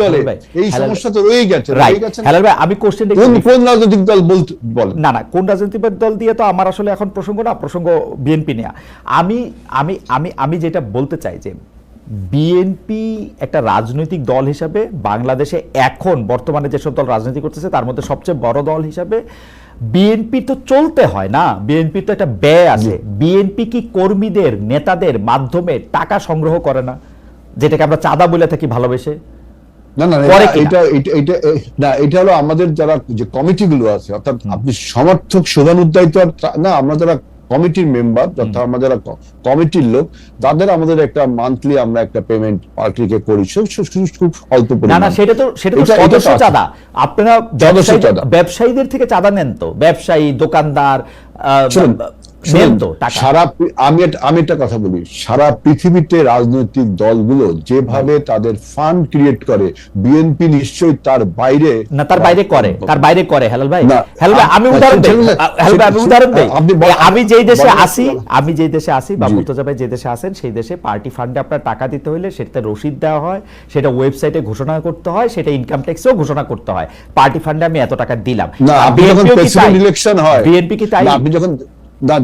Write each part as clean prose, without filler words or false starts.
দলে এই সমস্যা তো রয়েই গেছে। হেলাল ভাই, আমি কোশ্চেনটা কোন রাজনৈতিক দল বলেন? না কোন রাজনৈতিক দল দিয়ে তো আমার আসলে এখন প্রসঙ্গ না, প্রসঙ্গ বিএনপি নিয়ে। আমি আমি আমি আমি যেটা বলতে চাই যে বিএনপি একটা রাজনৈতিক দল হিসাবে বাংলাদেশে এখন বর্তমানে যেসব দল রাজনীতি করতেছে তার মধ্যে সবচেয়ে বড় দল হিসাবে বিএনপি তো চলতে হয় না, বিএনপি তো একটা ব্যয় আছে। বিএনপি কি কর্মীদের নেতাদের মাধ্যমে টাকা সংগ্রহ করে না, যেটাকে আমরা চাঁদা বলে থাকি ভালোবেসে? না এটা হলো আমাদের যারা যে কমিটিগুলো আছে, অর্থাৎ আপনি সমর্থক শুভানুধ্যায়ী তো না, আমরা যারা কমিটির মেম্বার, অর্থাৎ আমরা যারা কমিটির লোক, তাদের আমাদের একটা মান্থলি আমরা একটা পেমেন্ট পার্টিকে করি, খুব অল্প পরিমাণ। না সেটা তো সদস্য চাঁদা। আপনারা ব্যবসায়ীদের থেকে চাঁদা নেন তো, ব্যবসায়ী দোকানদার আমি একটা কথা বলি, সারা পৃথিবীতে রাজনৈতিক দলগুলো যেভাবে তাদের ফান্ড ক্রিয়েট করে, বিএনপি নিশ্চয়ই তার বাইরে করে। হেলাল ভাই, আমি উদাহরণ দেই। আমি যেই দেশে আসি বা মুর্তজা ভাই যে দেশে আসেন, সেই দেশে পার্টি ফান্ডে আপনার টাকা দিতে হলে সেটাতে রসিদ দেওয়া হয়, সেটা ওয়েবসাইটে ঘোষণা করতে হয়, সেটা ইনকাম ট্যাক্সেও ঘোষণা করতে হয়, পার্টি ফান্ডে আমি এত টাকা দিলাম। ইলেকশন হয়, বিএনপি কি তাই? আপনি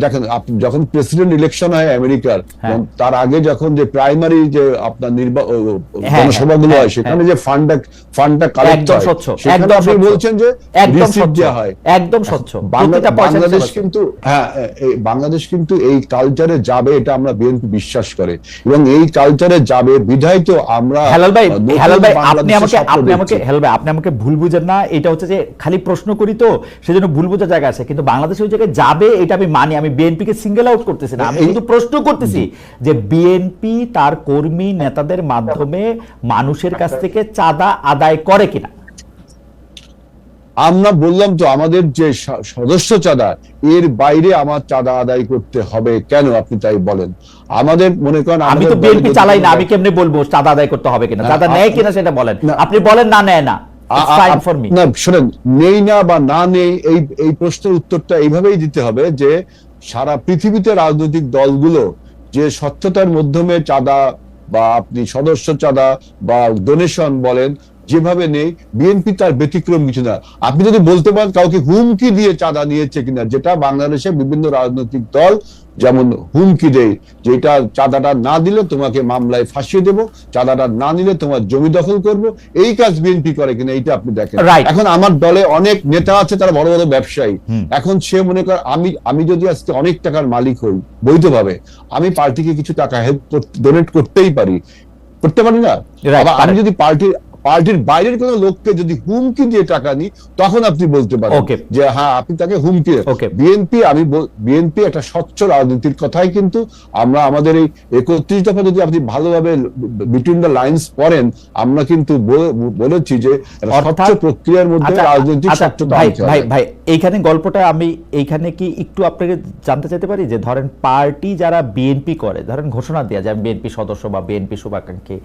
দেখেন, যখন প্রেসিডেন্ট ইলেকশন হয় আমেরিকার, তার আগে যখন যে প্রাইমারি যে আপনার জনসভাগুলো হয়, সেখানে যে ফান্ডটা কালেক্ট হয়, সেখানে আপনি বলছেন যে রিসিপ্ট দেওয়া হয়, একদম স্বচ্ছ। বাংলাদেশ কিন্তু এই কালচারে যাবে, এটা আমরা বিএনপি বিশ্বাস করে, এবং এই কালচারে যাবে বিধায় তো আমরা। হেলাল ভাই আপনি আমাকে ভুল বুঝেন না, এটা হচ্ছে যে খালি প্রশ্ন করি তো সেজন্য ভুল বোঝার জায়গা আছে, কিন্তু বাংলাদেশ ওই জায়গায় যাবে এটা আমি মানি। আমি বিএনপি কে সিঙ্গেল আউট করতেছি না, আমি শুধু প্রশ্ন করতেছি যে বিএনপি তার কর্মী নেতাদের মাধ্যমে মানুষের কাছ থেকে চাঁদা আদায় করে কিনা। আমরা বললাম তো আমাদের যে সদস্য চাঁদা, এর বাইরে আমার চাঁদা আদায় করতে হবে কেন, আপনি তাই বলেন। আমাদের মনে করেন, আমি তো বিএনপি চালাই না, আমি কেমনে বলবো চাঁদা আদায় করতে হবে কিনা? চাঁদা নেয় কিনা সেটা বলেন, আপনি বলেন না নেয় না। না শোনেন, নেই না বা না নেই, এই প্রশ্নের উত্তরটা এইভাবেই দিতে হবে যে সারা পৃথিবীতে রাজনৈতিক দলগুলো যে স্বচ্ছতার মাধ্যমে চাঁদা বা আপনি সদস্য চাঁদা বা ডোনেশন বলেন যেভাবে নেই, বিএনপি তার ব্যতিক্রম কিছু না। আপনি যদি বলতে পারেন কাউকে হুমকি দিয়ে চাঁদা নিয়েছে কিনা, যেটা বাংলাদেশে বিভিন্ন রাজনৈতিক দল যেমন হুমকি দেয়, যেটা চাঁদাটা না দিলে তোমাকে মামলায় ফাঁসিয়ে দেবো, চাঁদাটা না নিলে তোমার জমি দখল করব, এই কাজ বিএনপি করে কিনা এইটা আপনি দেখেন। এখন আমার দলে অনেক নেতা আছে, তারা বড় বড় ব্যবসায়ী। এখন সে মনে করে আমি যদি আজকে অনেক টাকার মালিক হই বৈধভাবে, আমি পার্টিকে কিছু টাকা ডোনেট করতে পারি না। আমি যদি পার্টির বাইরের কোন লোককে যদি হুমকি দিয়ে টাকা নিই, তখন আপনি বলতে পারেন যে হ্যাঁ আপনি তাকে হুমকি। বিএনপি একটা স্বচ্ছ রাজনীতির কথাই কিন্তু আমরা আমাদের এই 31 দফা যদি আপনি ভালোভাবে বিটুইন দ্য লাইন্স পড়েন, আমরা কিন্তু বলেছি যে স্বচ্ছ প্রক্রিয়ার মধ্যে রাজনৈতিক স্বচ্ছতা আনতে হবে। ভাই এইখানে গল্পটা আমি এইখানে কি একটু আপনাকে জানতে চাইতে পারি যে ধরেন পার্টি যারা বিএনপি করে, ধরেন ঘোষণা দেয়া যায় বিএনপি সদস্য বা বিএনপি শুভাকাঙ্ক্ষী,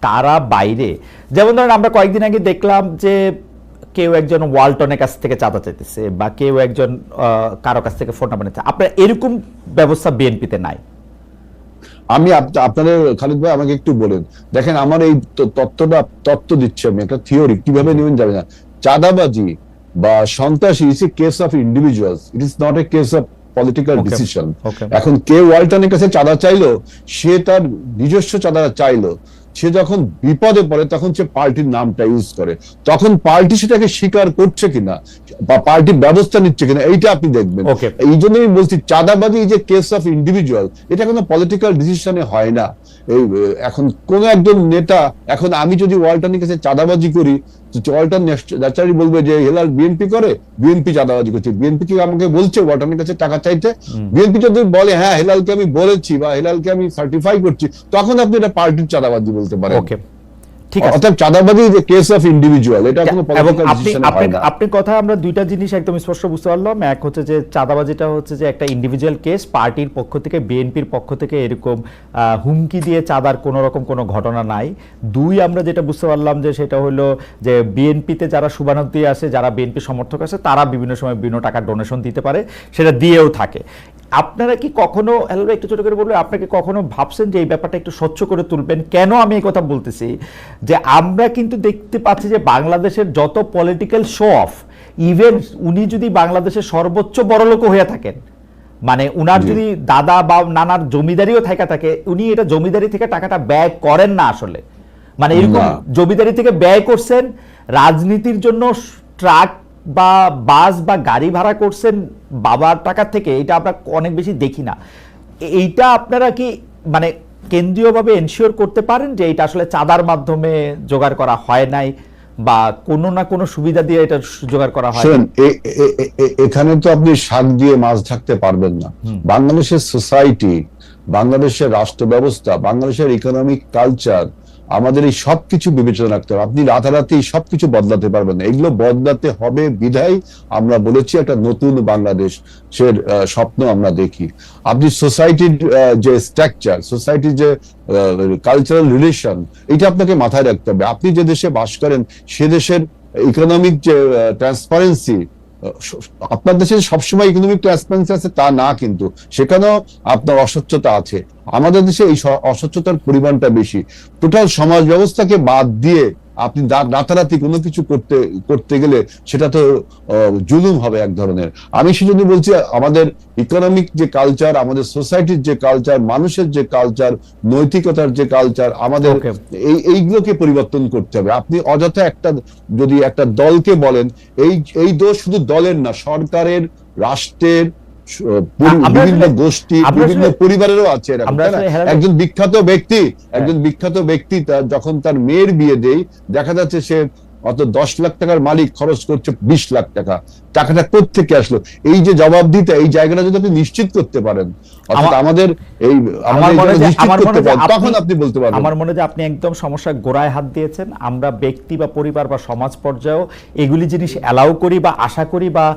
তারা বাইরে, যেমন ধরেন আমরা কয়েকদিন আগে দেখলাম যে কেউ একজন ওয়ালটনের কাছ থেকে চাঁদা চাইতেছে বা কেউ একজন কারো কাছ থেকে ফোন নাম্বার নিচ্ছে, আপনার এরকম ব্যবস্থা বিএনপিতে নাই? আমি আপনাদের খালিদ ভাই আমাকে একটু বলেন, দেখেন আমার এই তত্ত্ব দিচ্ছি, আমি একটা থিওরি, কিভাবে নেবেন যাবে না। চাঁদাবাজি বা সন্ত্রাসী is a case of individuals, it is not a case of political decision. এখন কেউ ওয়ালটনের কাছে চাঁদা চাইলো, সে তার নিজস্ব চাঁদা চাইলো, সে যখন বিপদে পড়ে তখন সে পার্টির নামটা ইউজ করে, তখন পার্টি সেটাকে স্বীকার করছে কিনা বা পার্টি ব্যবস্থা নিচ্ছে কিনা এইটা আপনি দেখবেন। এই জন্য আমি বলছি চাঁদাবাজি যে কেস অফ ইন্ডিভিজুয়াল, এটা কোনো পলিটিক্যাল ডিসিশনে হয় না। এই এখন কোন একজন নেতা, এখন আমি যদি ওয়ালটনের কাছে চাঁদাবাজি করি, ওয়ালটন ন্যাচারালি বলবে যে হেলাল বিএনপি করে, বিএনপি চাঁদাবাজি করছে, বিএনপি কি আমাকে বলছে ওয়ালটনের কাছে টাকা চাইতে? বিএনপি যদি বলে হ্যাঁ হেলালকে আমি বলেছি বা হেলালকে আমি সার্টিফাই করছি, তখন আপনি এটা পার্টির চাঁদাবাজি বলতে পারেন। অর্থাৎ চাঁদাবাজি যে কেস অফ ইন্ডিভিজুয়াল, এটা কোনো পলিটিক্যাল ডিসিশন হয় না। আপনি কথা আমরা দুইটা জিনিস একদম স্পষ্ট বুঝতে পারলাম। এক হচ্ছে যে চাঁদাবাজিটা হচ্ছে যে একটা ইন্ডিভিজুয়াল কেস, পার্টির পক্ষ থেকে বিএনপির পক্ষ থেকে এরকম হুমকি দিয়ে চাঁদার কোনো রকম কোনো ঘটনা নাই। দুই, আমরা যেটা বুঝতে পারলাম যে সেটা হলো যে বিএনপিতে যারা শুভানুধ্যায়ী আছে, যারা বিএনপি সমর্থক আছে, তারা বিভিন্ন সময় বিভিন্ন টাকা ডোনেশন দিতে পারে, সেটা দিয়েও থাকে। আপনারা কি কখনো, একটু ছোট করে বলবেন, আপনাকে কখনো ভাবছেন যে এই ব্যাপারটা একটু স্বচ্ছ করে তুলবেন? কেন আমি এই কথা বলতেছি যে আমরা কিন্তু দেখতে পাচ্ছি যে বাংলাদেশের যত পলিটিক্যাল শো অফ, ইভেন উনি যদি বাংলাদেশের সর্বোচ্চ বড়লোক হয়ে থাকেন, মানে উনার যদি দাদা বা নানার জমিদারিও থাকে, উনি এটা জমিদারি থেকে টাকাটা ব্যয় করেন না আসলে, মানে এরকম জমিদারি থেকে ব্যয় করছেন, রাজনীতির জন্য ট্রাক বা বাস বা গাড়ি ভাড়া করছেন বাবার টাকা থেকে, এটা আমরা অনেক বেশি দেখি না। এইটা আপনারা কি মানে কেন্দ্রীয়ভাবে এনশিওর করতে পারেন যে এটা আসলে চাঁদার মাধ্যমে জোগাড় করা হয় নাই বা কোনো না কোনো সুবিধা দিয়ে এটা জোগাড় করা হয়? এখানে তো আপনি শাক দিয়ে মাছ ঢাকতে পারবেন না। বাংলাদেশের সোসাইটি, বাংলাদেশের রাষ্ট্র ব্যবস্থা, বাংলাদেশের ইকোনমিক কালচার, আমাদের এই সবকিছু বিবেচনা রাখতে হবে। আপনি রাতারাতি সবকিছু বদলাতে পারবেন না, এগুলো বদলাতে হবে বিধায় আমরা বলেছি একটা নতুন বাংলাদেশের স্বপ্ন আমরা দেখি। আপনি সোসাইটির যে স্ট্রাকচার, সোসাইটির যে কালচারাল রিলেশন, এটা আপনাকে মাথায় রাখতে হবে। আপনি যে দেশে বাস করেন সে দেশের ইকোনমিক যে ট্রান্সপারেন্সি, আপনার দেশে সবসময় ইকোনমিক ট্রান্সপারেন্সি আছে তা না, কিন্তু সেখানেও আপনার অস্বচ্ছতা আছে। আমাদের দেশে এই অস্বচ্ছতার পরিমাণটা বেশি। টোটাল সমাজ ব্যবস্থাকে বাদ দিয়ে আপনি রাতারাতি কোনো কিছু করতে গেলে সেটা তো জুলুম হবে এক ধরনের। আমি সেজন্য বলছি আমাদের ইকোনমিক যে কালচার, আমাদের সোসাইটির যে কালচার, মানুষের যে কালচার, নৈতিকতার যে কালচার, আমাদের এইগুলোকে পরিবর্তন করতে হবে। আপনি অযথা যদি একটা দলকে বলেন, এই দোষ শুধু দলের না, সরকারের, রাষ্ট্রের, বিভিন্ন গোষ্ঠী, বিভিন্ন পরিবারেরও আছে। একজন বিখ্যাত ব্যক্তি যখন তার মেয়ের বিয়ে দেয়, দেখা যাচ্ছে সে অত 10 লাখ টাকার মালিক খরচ করছে 20 লাখ টাকা, টাকাটা কোত্থেকে আসলো? এই যে জবাবদিহিতা, এই জায়গাটা যদি আপনি নিশ্চিত করতে পারেন, অর্থাৎ আমাদের তখন আপনি বলতে পারবেন। আমার মনে হয় যে আপনি একদম সমস্যার গোড়ায় হাত দিয়েছেন। আমরা ব্যক্তি বা পরিবার বা সমাজ পর্যায়েও এগুলি জিনিস অ্যালাউ করি বা আশা করি বা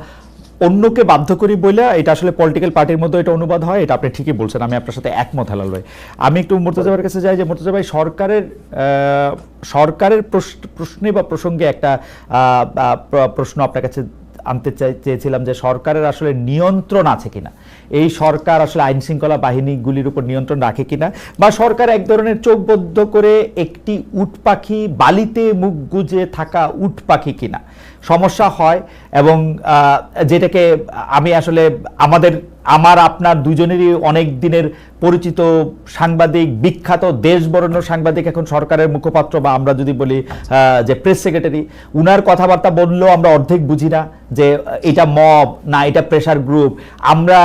অন্যকে বাধ্য করি বলে এটা আসলে পলিটিক্যাল পার্টির মধ্যে এটা অনুবাদ হয়। এটা আপনি ঠিকই বলছেন, আমি আপনার সাথে একমত হেলাল ভাই। আমি একটু মুর্তজা ভাইয়ের কাছে যাই যে মুর্তজা ভাই, সরকারের প্রশ্নে বা প্রসঙ্গে একটা প্রশ্ন আপনার কাছে আনতে চেয়েছিলাম যে সরকারের আসলে নিয়ন্ত্রণ আছে কিনা, এই সরকার আসলে আইন শৃঙ্খলা বাহিনীগুলির উপর নিয়ন্ত্রণ রাখে কিনা, বা সরকার এক ধরনের চোখ বদ্ধ করে একটি উট পাখি, বালিতে মুখ গুজে থাকা উট পাখি কিনা সমস্যা হয়। এবং যেটাকে আমি আসলে আমার আপনার দুজনেরই অনেক দিনের পরিচিত সাংবাদিক, বিখ্যাত দেশ বরেণ্য সাংবাদিক, এখন সরকারের মুখপাত্র বা আমরা যদি বলি যে প্রেস সেক্রেটারি, উনার কথাবার্তা বললেও আমরা অর্ধেক বুঝি না যে এটা মব না এটা প্রেসার গ্রুপ। আমরা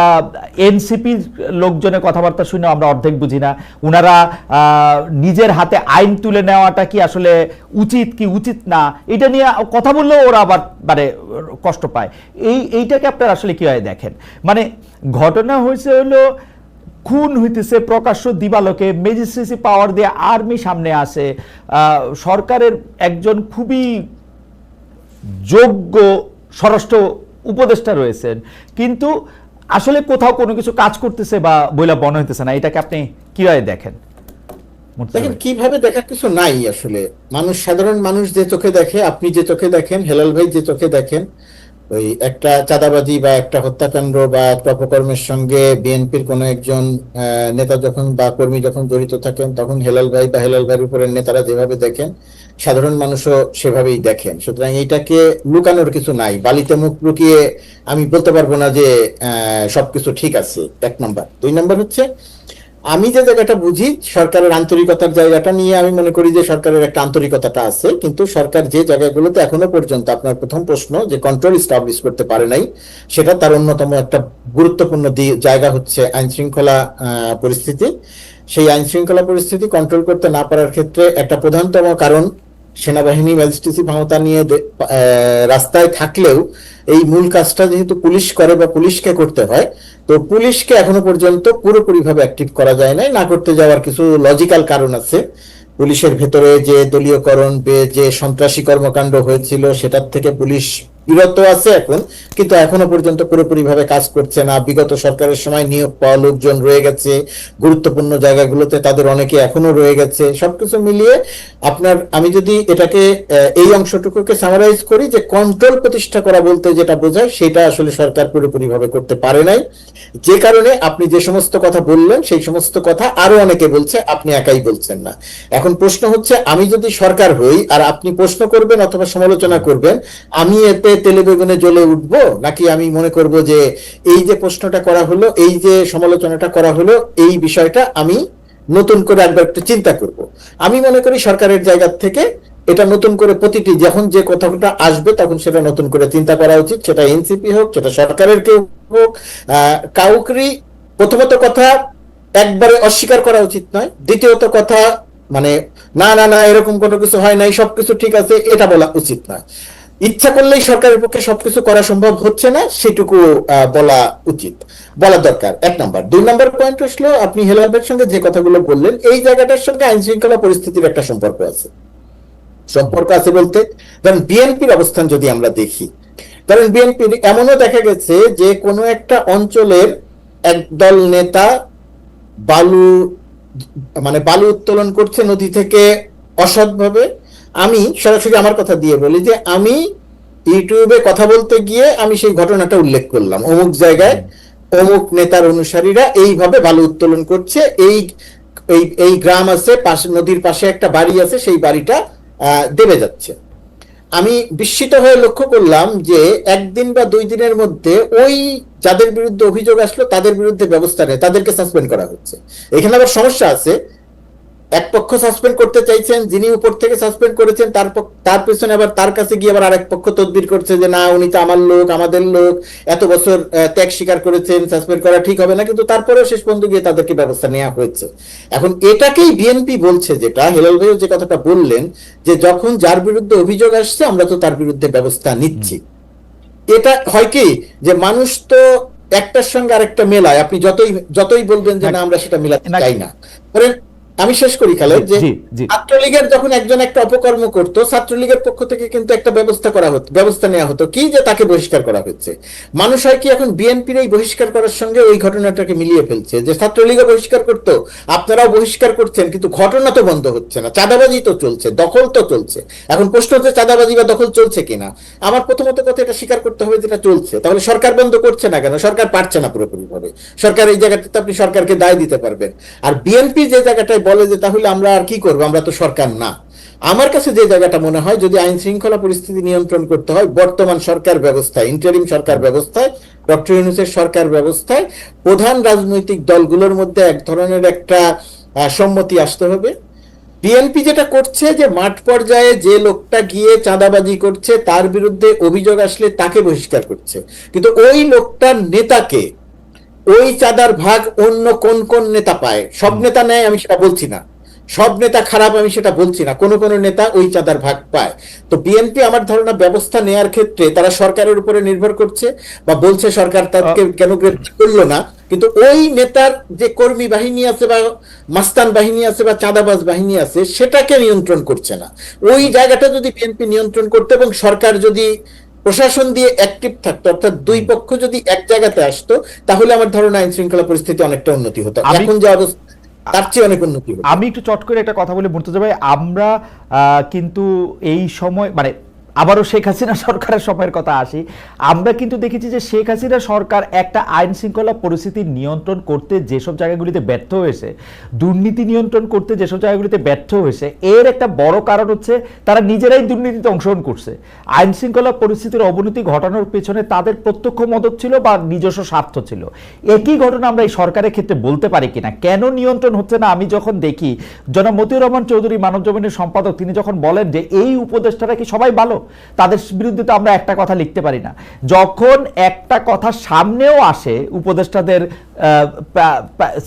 এনসিপির লোকজনের কথাবার্তা শুনে আমরা অর্ধেক বুঝি না। উনারা নিজের হাতে আইন তুলে নেওয়াটা কি আসলে উচিত কি উচিত না, এটা নিয়ে কথা বললেও ওরা আবার মানে কষ্ট পায়। এইটাকে আপনারা আসলে কিভাবে দেখেন? মানে ঘটনা হয়েছে হলো খুন হইতেছে প্রকাশ্য দিবালোকে, ম্যাজিস্ট্রেসি পাওয়ার দিয়ে আর্মি সামনে আসে, সরকারের একজন খুবই যোগ্য স্বরাষ্ট্র উপদেষ্টা রয়েছেন, কিন্তু আসলে কোথাও কোনো কিছু কাজ করতেছে বা বইলা বন হইতেছে না। এটাকে আপনি কিভাবে দেখেন? দেখেন, কিভাবে দেখার কিছু নাই আসলে। সাধারণ মানুষ যে চোখে দেখে, আপনি যে চোখে দেখেন, হেলাল ভাই যে চোখে দেখেন, ওই একটা চাঁদাবাজি বা একটা হত্যাকাণ্ড বা একটা অপকর্মের সঙ্গে বিএনপির কোনো একজন নেতা যখন বা কর্মী যখন জড়িত থাকেন, তখন হেলাল ভাই বা হেলাল ভাইয়ের উপরের নেতারা যেভাবে দেখেন, সাধারণ মানুষও সেভাবেই দেখেন। সুতরাং এটাকে লুকানোর কিছু নাই। বালিতে মুখ লুকিয়ে আমি বলতে পারবো না যে সবকিছু ঠিক আছে, 1 নম্বর। 2 নম্বর হচ্ছে, আমি যে জায়গাটা বুঝি সরকারের আন্তরিকতার জায়গাটা নিয়ে, আমি মনে করি যে সরকারের একটা আন্তরিকতাটা আছে, কিন্তু সরকার যে জায়গাগুলোতে এখনো পর্যন্ত, আপনার প্রথম প্রশ্ন যে কন্ট্রোল এস্টাবলিশ করতে পারে নাই, সেটা তার অন্যতম একটা গুরুত্বপূর্ণ জায়গা হচ্ছে আইন শৃঙ্খলা পরিস্থিতি। সেই আইন শৃঙ্খলা পরিস্থিতি কন্ট্রোল করতে না পারার ক্ষেত্রে একটা প্রধানতম কারণ, সেনাবাহিনী ম্যাজিস্ট্রেসি ক্ষমতা নিয়ে রাস্তায় থাকলেও এই মূল কাজটা যেহেতু পুলিশ করে বা পুলিশকে করতে হয়, তো পুলিশকে এখনো পর্যন্ত পুরোপুরি ভাবে অ্যাক্টিভ করা যায় নাই। না করতে যাওয়ার কিছু লজিক্যাল কারণ আছে। পুলিশের ভেতরে যে দলীয়করণ, যে সন্ত্রাসী কর্মকাণ্ড হয়েছিল, সেটার থেকে পুলিশ বিরত আছে এখন, কিন্তু এখনো পর্যন্ত পুরোপুরিভাবে কাজ করছে না। বিগত সরকারের সময় নিয়োগ পাওয়া লোকজন রয়ে গেছে, গুরুত্বপূর্ণ জায়গাগুলোতে তাদের অনেকে এখনো রয়ে গেছে। সবকিছু মিলিয়ে আমি যদি এটাকে এই অংশটুকুকে সামারাইজ করি, যে কন্ট্রোল প্রতিষ্ঠা করা বলতে যেটা বোঝায় সেটা আসলে সরকার পুরোপুরিভাবে করতে পারে নাই। যে কারণে আপনি যে সমস্ত কথা বললেন সেই সমস্ত কথা আরো অনেকে বলছে, আপনি একাই বলছেন না। এখন প্রশ্ন হচ্ছে, আমি যদি সরকার হই আর আপনি প্রশ্ন করবেন অথবা সমালোচনা করবেন, আমি এতে তেলে বেগুনে জ্বলে উঠবো, নাকি আমি মনে করব যে এই যে প্রশ্নটা করা হলো, এই যে সমালোচনাটা করা হলো, এই বিষয়টা আমি নতুন করে একবার একটু চিন্তা করব। আমি মনে করি সরকারের জায়গা থেকে এটা নতুন করে প্রতিটি যখন যে কথাটা আসবে তখন সেটা নতুন করে চিন্তা করা উচিত। সেটা এনসিপি হোক, সেটা সরকারের কেউ হোক, কাউকেই প্রথমত কথা একবারে অস্বীকার করা উচিত নয়। দ্বিতীয়ত কথা মানে না না না এরকম কোনো কিছু হয় নাই, সবকিছু ঠিক আছে, এটা বলা উচিত নয়। ইচ্ছা করলেই সরকারের পক্ষে সবকিছু করা সম্ভব হচ্ছে না, সেটুকু বলা উচিত, বলা দরকার। এক নাম্বার। 2 নম্বর পয়েন্ট হলো, আপনি হেলাল ভাইয়ের সঙ্গে যে কথাগুলো বললেন, এই জায়গাটার সঙ্গে আইন শৃঙ্খলা পরিস্থিতির একটা সম্পর্ক আছে। সম্পর্ক আছে বলতে, ধরেন বিএনপির অবস্থান যদি আমরা দেখি, ধরেন বিএনপির এমনও দেখা গেছে যে কোনো একটা অঞ্চলের একদল নেতা বালু উত্তোলন করছে নদী থেকে অসৎভাবে। আমি সরাসরি আমার কথা দিয়ে বলি যে আমি ইউটিউবে কথা বলতে গিয়ে আমি সেই ঘটনাটা উল্লেখ করলাম, অমুক জায়গায় অমুক নেতার অনুসারীরা এইভাবে বালু উত্তোলন করছে, এই গ্রাম আছে, পাশে নদীর পাশে একটা বাড়ি আছে, সেই বাড়িটা দেবে যাচ্ছে। আমি বিস্মিত হয়ে লক্ষ্য করলাম যে একদিন বা 2 দিনের মধ্যে ওই যাদের বিরুদ্ধে অভিযোগ আসলো তাদের বিরুদ্ধে ব্যবস্থা নেই, তাদেরকে সাসপেন্ড করা হচ্ছে। এখানে আবার সমস্যা আছে, এক পক্ষ সাসপেন্ড করতে চাইছেন, যিনি উপর থেকে সাসপেন্ড করেছেন তার পেছনে আবার তার কাছে গিয়ে আবার আরেক পক্ষ তদবির করছে যে না, উনি তো আমার লোক, আমাদের লোক, এত বছর ত্যাগ স্বীকার করেছেন, সাসপেন্ড করা ঠিক হবে না, কিন্তু তারপরেও শেষ পর্যন্ত গিয়ে তাদেরকে ব্যবস্থা নেওয়া হয়েছে। এখন এটাকেই বিএনপি বলছে, যেটা হেলাল ভাইও যে কথাটা বললেন, যে যখন যার বিরুদ্ধে অভিযোগ আসছে আমরা তো তার বিরুদ্ধে ব্যবস্থা নিচ্ছি। এটা হয় কি যে মানুষ তো একটার সঙ্গে আরেকটা মেলায়, আপনি যতই বলবেন যে না আমরা সেটা মেলাতে চাই না। আমি শেষ করি খালেদ, যে ছাত্রলীগের যখন একজন একটা অপকর্ম করত, ছাত্রলীগের পক্ষ থেকে কিন্তু একটা ব্যবস্থা নেওয়া হতো, কি যে তাকে বহিষ্কার করা হচ্ছে। মানুষ হয় কি এখন বিএনপির এই বহিষ্কার করার সঙ্গে ওই ঘটনাটাকে মিলিয়ে ফেলছে, যে ছাত্রলীগও বহিষ্কার করতো, আপনারাও বহিষ্কার করছেন, কিন্তু ঘটনা তো বন্ধ হচ্ছে না, চাঁদাবাজি তো চলছে, দখল তো চলছে। এখন প্রশ্ন হচ্ছে চাঁদাবাজি বা দখল চলছে কিনা। আমার প্রথমত কথা এটা স্বীকার করতে হবে যেটা চলছে। তাহলে সরকার বন্ধ করছে না কেন? সরকার পারছে না পুরোপুরি ভাবে। সরকার এই জায়গাটাতে আপনি সরকারকে দায় দিতে পারবেন। আর বিএনপি যে জায়গাটায় বলে যে তাহলে আমরা আর কি করবো, আমরা তো সরকার না। আমার কাছে যে জায়গাটা মনে হয়, যদি আইন শৃঙ্খলা পরিস্থিতি নিয়ন্ত্রণ করতে হয়, বর্তমান সরকার ব্যবস্থায়, ইন্টারিম সরকার ব্যবস্থায়, ডক্টর ইউনূসের সরকার ব্যবস্থায় প্রধান রাজনৈতিক দলগুলোর মধ্যে এক ধরনের একটা সম্মতি আসতে হবে। বিএনপি যেটা করছে যে মাঠ পর্যায়ে যে লোকটা গিয়ে চাঁদাবাজি করছে তার বিরুদ্ধে অভিযোগ আসলে তাকে বহিষ্কার করছে, কিন্তু ওই লোকটার নেতাকে ওই চাঁদার ভাগ অন্য কোন কোন নেতা পায়। সব নেতা নেয় আমি সেটা বলছি না, সব নেতা খারাপ আমি সেটা বলছি না, কোন কোন নেতা ওই চাঁদার ভাগ পায়। তো বিএনপি আমার ধারণা ব্যবস্থা নেয়ার ক্ষেত্রে তারা সরকারের উপরে নির্ভর করছে, বা বলছে সরকার তাকে কেন গ্রেপ্তার করলো না, কিন্তু ওই নেতার যে কর্মী বাহিনী আছে বা মাস্তান বাহিনী আছে বা চাঁদাবাজ বাহিনী আছে সেটাকে নিয়ন্ত্রণ করছে না। ওই জায়গাটা যদি বিএনপি নিয়ন্ত্রণ করতে এবং সরকার যদি প্রশাসন দিয়ে অ্যাক্টিভ থাকতো, অর্থাৎ দুই পক্ষ যদি এক জায়গাতে আসতো, তাহলে আমার ধারণা আইন শৃঙ্খলা পরিস্থিতি অনেকটা উন্নতি হতো। এখন যে অবস্থা তার চেয়ে অনেক উন্নতি হতো। আমি একটু চট করে একটা কথা বলে মুর্তজা ভাই, আমরা কিন্তু এই সময় মানে আবারও শেখ হাসিনা সরকারের সময়ের কথা আসি, আমরা কিন্তু দেখেছি যে শেখ হাসিনা সরকার একটা আইন শৃঙ্খলা পরিস্থিতি নিয়ন্ত্রণ করতে যেসব জায়গাগুলিতে ব্যর্থ হয়েছে, দুর্নীতি নিয়ন্ত্রণ করতে যেসব জায়গাগুলিতে ব্যর্থ হয়েছে, এর একটা বড় কারণ হচ্ছে তারা নিজেরাই দুর্নীতিতে অংশগ্রহণ করছে। আইন শৃঙ্খলা পরিস্থিতির অবনতি ঘটানোর পেছনে তাদের প্রত্যক্ষ মদত ছিল বা নিজস্ব স্বার্থ ছিল। একই ঘটনা আমরা এই সরকারের ক্ষেত্রে বলতে পারি কিনা, কেন নিয়ন্ত্রণ হচ্ছে না? আমি যখন দেখি জনাব মতিউর রহমান চৌধুরী মানব জমিনের সম্পাদক, তিনি যখন বলেন যে এই উপদেষ্টারা কি সবাই ভালো, তাদের বিরুদ্ধে তো আমরা একটা কথা লিখতে পারি না। যখন একটা কথা সামনেও আসে উপদেষ্টাদের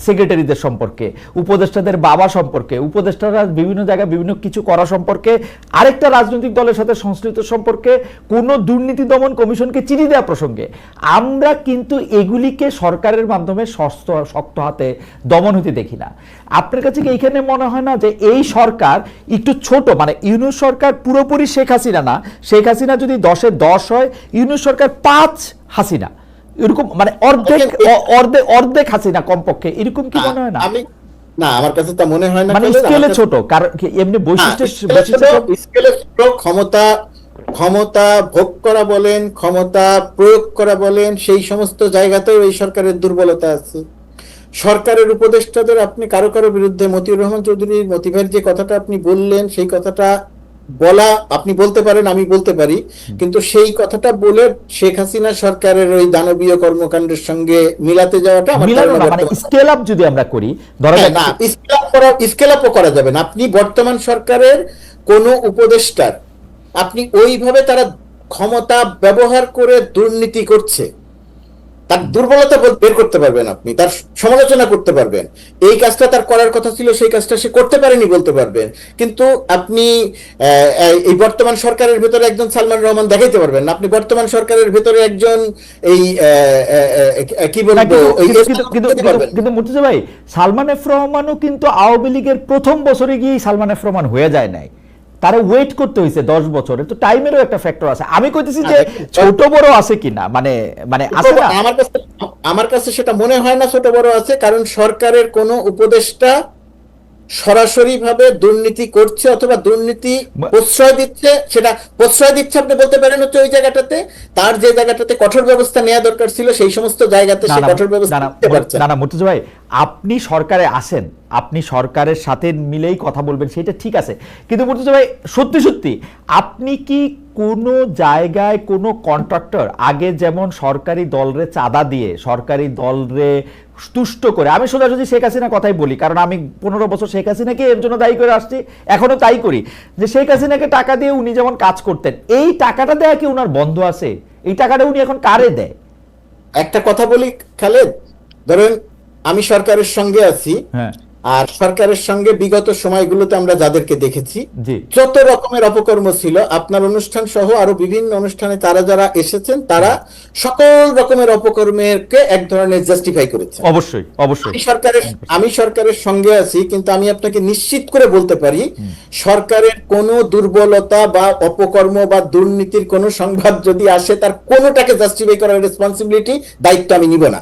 সেক্রেটারিদের সম্পর্কে, উপদেষ্টাদের বাবা সম্পর্কে, উপদেষ্টারা বিভিন্ন জায়গায় বিভিন্ন কিছু করা সম্পর্কে, আরেকটা রাজনৈতিক দলের সাথে সংশ্লিষ্ট সম্পর্কে, কোন দুর্নীতি দমন কমিশনকে চিঠি দেওয়া প্রসঙ্গে আমরা কিন্তু এগুলিকে সরকারের মাধ্যমে শক্ত হাতে দমন হতে দেখি না। আপনার কাছে কি এইখানে মনে হয় না যে এই সরকার একটু ছোট, মানে ইউনূস সরকার পুরোপুরি শেখ হাসিনা না, শেখ হাসিনা যদি 10-এ 10 হয়, ইউনূস সরকার 5 হাসিনা, এরকম মানে অর্ধেক হাসিনা কমপক্ষে, এরকম কি মনে হয় না? না, আমার কাছে তা মনে হয় না। মানে স্কেলে ছোট, কারণ এমনি বৈশিষ্ট্য স্কেলে ছোট, ক্ষমতা ভোগ করা বলেন, ক্ষমতা প্রয়োগ করা বলেন, সেই সমস্ত জায়গাতেও এই সরকারের দুর্বলতা আছে। সরকারের উপদেষ্টাদের আপনি কারো কারো বিরুদ্ধে, মতিউর রহমান চৌধুরীর, মতিভাইয়ের যে কথাটা আপনি বললেন, সেই কথাটা বলা আপনি বলতে পারেন, আমি বলতে পারি, কিন্তু সেই কথাটা বলে শেখ হাসিনা সরকারের ওই দানবীয় কর্মকাণ্ডের সঙ্গে মিলাতে যাওয়াটা আমার ধারণা, মানে স্কেল আপ যদি আমরা করি, ধরা যাক না, স্কেল আপও করা যাবে না। আপনি বর্তমান সরকারের কোন উপদেষ্টার আপনি ওইভাবে তারা ক্ষমতা ব্যবহার করে দুর্নীতি করছে, তার দুর্বলতা বের করতে পারবেন, আপনি তার সমালোচনা করতে পারবেন, এই কাজটা তার করার কথা ছিল, সেই কাজটা সে করতে পারেনি বলতে পারবেন, কিন্তু আপনি এই বর্তমান সরকারের ভেতরে একজন সালমান রহমান দেখাইতে পারবেন না। আপনি বর্তমান সরকারের ভেতরে একজন এই কি বলবো, কিন্তু মুর্তজা ভাই, সালমান এফ রহমানও কিন্তু আওয়ামী লীগের প্রথম বছরে গিয়ে সালমান এফ রহমান হয়ে যায় নাই, তারা ওয়েট করতে হয়েছে 10 বছরের, তো টাইমেরও একটা ফ্যাক্টর আছে। আমি কইতেছি যে ছোট বড় আছে কিনা, মানে আছে না, আমার কাছে সেটা মনে হয় না ছোট বড় আছে, কারণ সরকারের কোন উপদেষ্টা সরাসরি ভাবে দুর্নীতি করছে অথবা দুর্নীতি প্রশ্রয় দিচ্ছে, সেটা প্রশ্রয় দিচ্ছে আপনি বলতে পারেন হচ্ছে ওই জায়গাটাতে, তার যে জায়গাটাতে কঠোর ব্যবস্থা নেওয়া দরকার ছিল সেই সমস্ত জায়গাতে সে কঠোর ব্যবস্থা নিতে পারছে না। না মুর্তজা ভাই, আপনি সরকারে আসেন, আপনি সরকারের সাথে মিলেই কথা বলবেন, সেটা ঠিক আছে, কিন্তু মুর্তজা ভাই সত্যি সত্যি আপনি কি কোনো জায়গায় কোনো কন্ট্রাক্টর আগে যেমন সরকারি দলরে চাঁদা দিয়ে সরকারি দলরে তুষ্ট করে, আমি সোজাসুজি শেখ হাসিনা কথাই বলি, কারণ আমি 15 বছর শেখ হাসিনাকে এর জন্য দায়ী করে আসছি, এখনো তাই করি, যে শেখ হাসিনাকে টাকা দিয়ে উনি যেমন কাজ করতেন, এই টাকাটা দেয়া কি উনার বন্ধ আছে? এই টাকাটা উনি এখন কারে দেয়? একটা কথা বলি খালেদ, ধরেন আমি সরকারের সঙ্গে আছি, আর সরকারের সঙ্গে বিগত সময়গুলোতে আমরা যাদেরকে দেখেছি, যত রকমের অপকর্ম ছিল, আপনার অনুষ্ঠান সহ আরো বিভিন্ন অনুষ্ঠানে তারা যারা এসেছেন, তারা সকল রকমের অপকর্মেরকে এক ধরনের জাস্টিফাই করেছে। অবশ্যই অবশ্যই আমি সরকারের সঙ্গে আছি, কিন্তু আমি আপনাকে নিশ্চিত করে বলতে পারি সরকারের কোনো দুর্বলতা বা অপকর্ম বা দুর্নীতির কোনো সংবাদ যদি আসে, তার কোনোটাকে জাস্টিফাই করার রেসপন্সিবিলিটি, দায়িত্ব আমি নিব না।